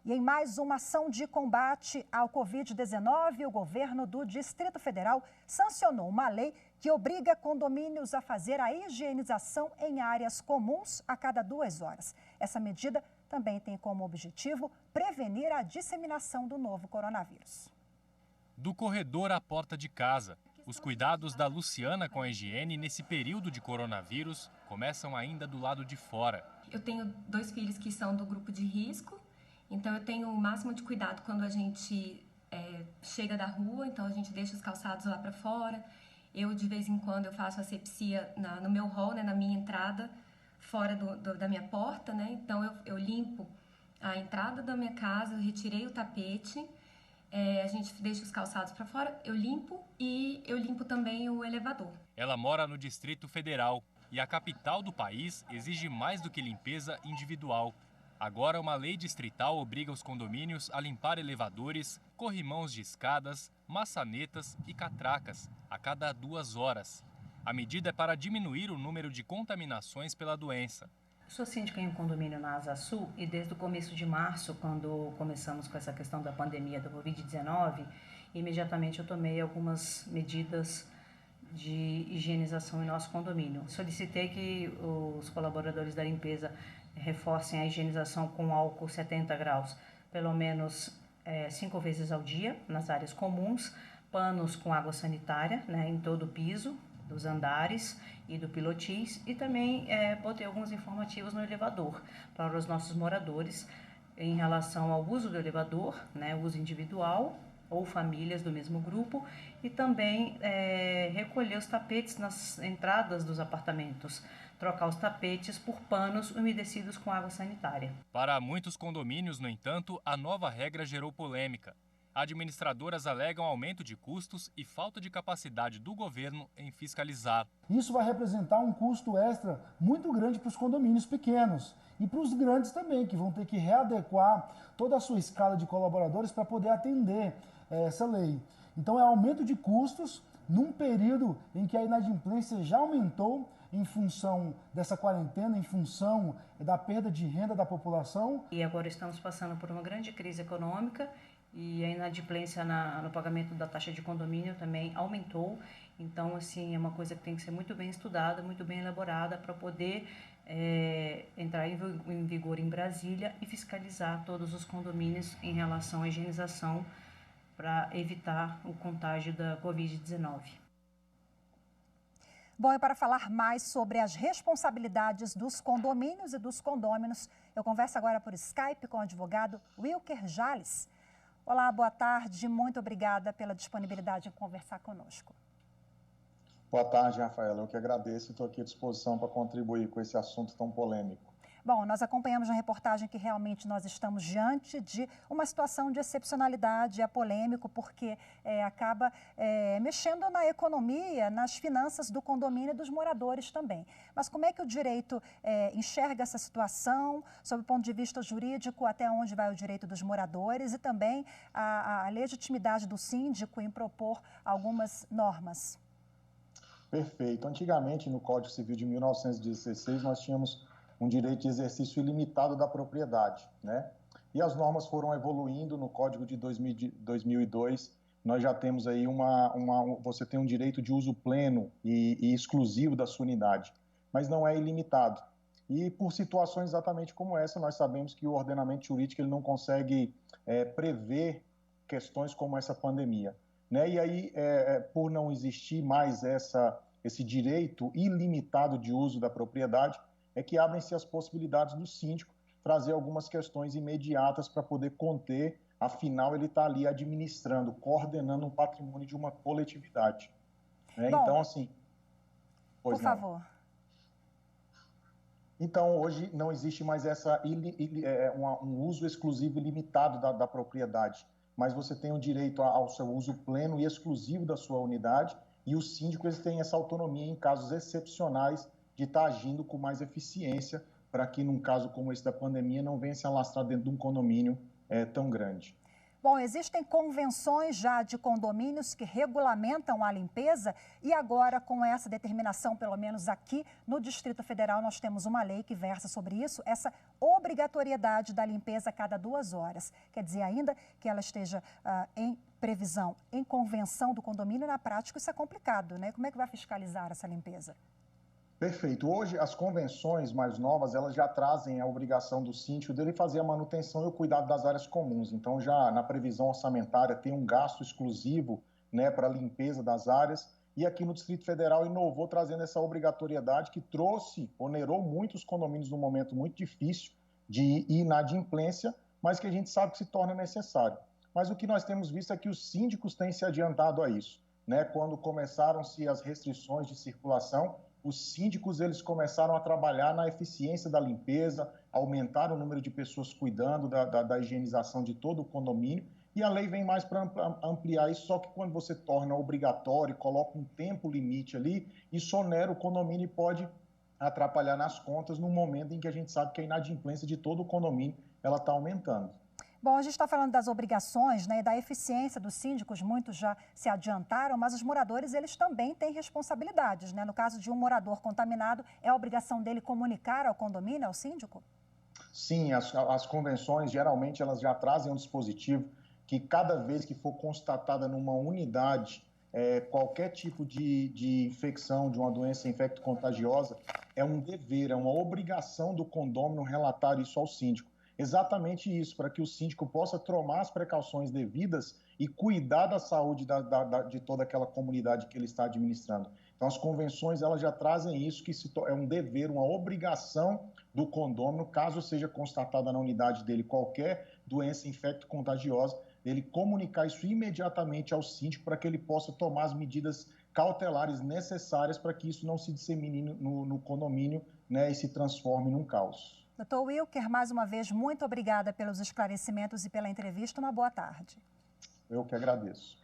E em mais uma ação de combate ao Covid-19, o governo do Distrito Federal sancionou uma lei que obriga condomínios a fazer a higienização em áreas comuns a cada 2 horas. Essa medida também tem como objetivo prevenir a disseminação do novo coronavírus. Do corredor à porta de casa, os cuidados da Luciana com a higiene nesse período de coronavírus começam ainda do lado de fora. Eu tenho 2 filhos que são do grupo de risco, então eu tenho o máximo de cuidado quando a gente chega da rua, então a gente deixa os calçados lá para fora. Eu, de vez em quando, eu faço asepsia no meu hall, na minha entrada, fora da minha porta, né? Então eu limpo a entrada da minha casa, eu retirei o tapete, a gente deixa os calçados para fora, eu limpo e eu limpo também o elevador. Ela mora no Distrito Federal e a capital do país exige mais do que limpeza individual. Agora, uma lei distrital obriga os condomínios a limpar elevadores, corrimãos de escadas, maçanetas e catracas a cada 2 horas. A medida é para diminuir o número de contaminações pela doença. Sou síndica em um condomínio na Asa Sul e desde o começo de março, quando começamos com essa questão da pandemia do Covid-19, imediatamente eu tomei algumas medidas de higienização em nosso condomínio. Solicitei que os colaboradores da limpeza reforcem a higienização com álcool 70 graus, pelo menos 5 vezes ao dia, nas áreas comuns, panos com água sanitária, né, em todo o piso dos andares e do pilotis, e também botei alguns informativos no elevador para os nossos moradores em relação ao uso do elevador, né, uso individual ou famílias do mesmo grupo, e também recolher os tapetes nas entradas dos apartamentos, trocar os tapetes por panos umedecidos com água sanitária. Para muitos condomínios, no entanto, a nova regra gerou polêmica. Administradoras alegam aumento de custos e falta de capacidade do governo em fiscalizar. Isso vai representar um custo extra muito grande para os condomínios pequenos e para os grandes também, que vão ter que readequar toda a sua escala de colaboradores para poder atender essa lei. Então é aumento de custos num período em que a inadimplência já aumentou em função dessa quarentena, em função da perda de renda da população. E agora estamos passando por uma grande crise econômica e a inadimplência no pagamento da taxa de condomínio também aumentou. Então, assim, é uma coisa que tem que ser muito bem estudada, muito bem elaborada para poder entrar em vigor em Brasília e fiscalizar todos os condomínios em relação à higienização para evitar o contágio da Covid-19. Bom, e para falar mais sobre as responsabilidades dos condomínios e dos condôminos, eu converso agora por Skype com o advogado Wilker Jales. Olá, boa tarde, muito obrigada pela disponibilidade em conversar conosco. Boa tarde, Rafaela, eu que agradeço e estou aqui à disposição para contribuir com esse assunto tão polêmico. Bom, nós acompanhamos na reportagem que realmente nós estamos diante de uma situação de excepcionalidade, é polêmico porque acaba mexendo na economia, nas finanças do condomínio e dos moradores também. Mas como é que o direito enxerga essa situação, sob o ponto de vista jurídico, até onde vai o direito dos moradores e também a legitimidade do síndico em propor algumas normas? Perfeito. Antigamente, no Código Civil de 1916, nós tínhamos um direito de exercício ilimitado da propriedade, né? E as normas foram evoluindo. No Código de 2002, nós já temos aí você tem um direito de uso pleno e exclusivo da sua unidade, mas não é ilimitado. E por situações exatamente como essa, nós sabemos que o ordenamento jurídico ele não consegue prever questões como essa pandemia, né? E aí, por não existir mais esse direito ilimitado de uso da propriedade, é que abrem-se as possibilidades do síndico trazer algumas questões imediatas para poder conter, afinal ele está ali administrando, coordenando um patrimônio de uma coletividade. Né? Bom, então, assim... Por favor. Então, hoje não existe mais um uso exclusivo e limitado da propriedade, mas você tem o direito ao seu uso pleno e exclusivo da sua unidade, e os síndicos têm essa autonomia em casos excepcionais de estar agindo com mais eficiência para que, num caso como esse da pandemia, não venha se alastrar dentro de um condomínio tão grande. Bom, existem convenções já de condomínios que regulamentam a limpeza e agora, com essa determinação, pelo menos aqui no Distrito Federal, nós temos uma lei que versa sobre isso, essa obrigatoriedade da limpeza a cada 2 horas. Quer dizer, ainda que ela esteja em previsão, em convenção do condomínio, na prática isso é complicado, né? Como é que vai fiscalizar essa limpeza? Perfeito. Hoje, as convenções mais novas, elas já trazem a obrigação do síndico dele fazer a manutenção e o cuidado das áreas comuns. Então, já na previsão orçamentária, tem um gasto exclusivo, né, para a limpeza das áreas. E aqui no Distrito Federal inovou trazendo essa obrigatoriedade que onerou muito os condomínios num momento muito difícil de inadimplência, mas que a gente sabe que se torna necessário. Mas o que nós temos visto é que os síndicos têm se adiantado a isso, né? Quando começaram-se as restrições de circulação, os síndicos eles começaram a trabalhar na eficiência da limpeza, aumentar o número de pessoas cuidando da higienização de todo o condomínio, e a lei vem mais para ampliar isso, só que quando você torna obrigatório, coloca um tempo limite ali, isso onera o condomínio e pode atrapalhar nas contas no momento em que a gente sabe que a inadimplência de todo o condomínio ela está aumentando. Bom, a gente está falando das obrigações, né, e da eficiência dos síndicos, muitos já se adiantaram, mas os moradores, eles também têm responsabilidades, né? No caso de um morador contaminado, é a obrigação dele comunicar ao condomínio, ao síndico? Sim, as convenções, geralmente, elas já trazem um dispositivo que cada vez que for constatada numa unidade qualquer tipo de infecção, de uma doença infecto-contagiosa, é um dever, é uma obrigação do condômino relatar isso ao síndico. Exatamente isso, para que o síndico possa tomar as precauções devidas e cuidar da saúde de toda aquela comunidade que ele está administrando. Então, as convenções elas já trazem isso, que é um dever, uma obrigação do condômino, caso seja constatada na unidade dele qualquer doença infecto-contagiosa, ele comunicar isso imediatamente ao síndico para que ele possa tomar as medidas cautelares necessárias para que isso não se dissemine no condomínio, né, e se transforme num caos. Doutor Wilker, mais uma vez, muito obrigada pelos esclarecimentos e pela entrevista. Uma boa tarde. Eu que agradeço.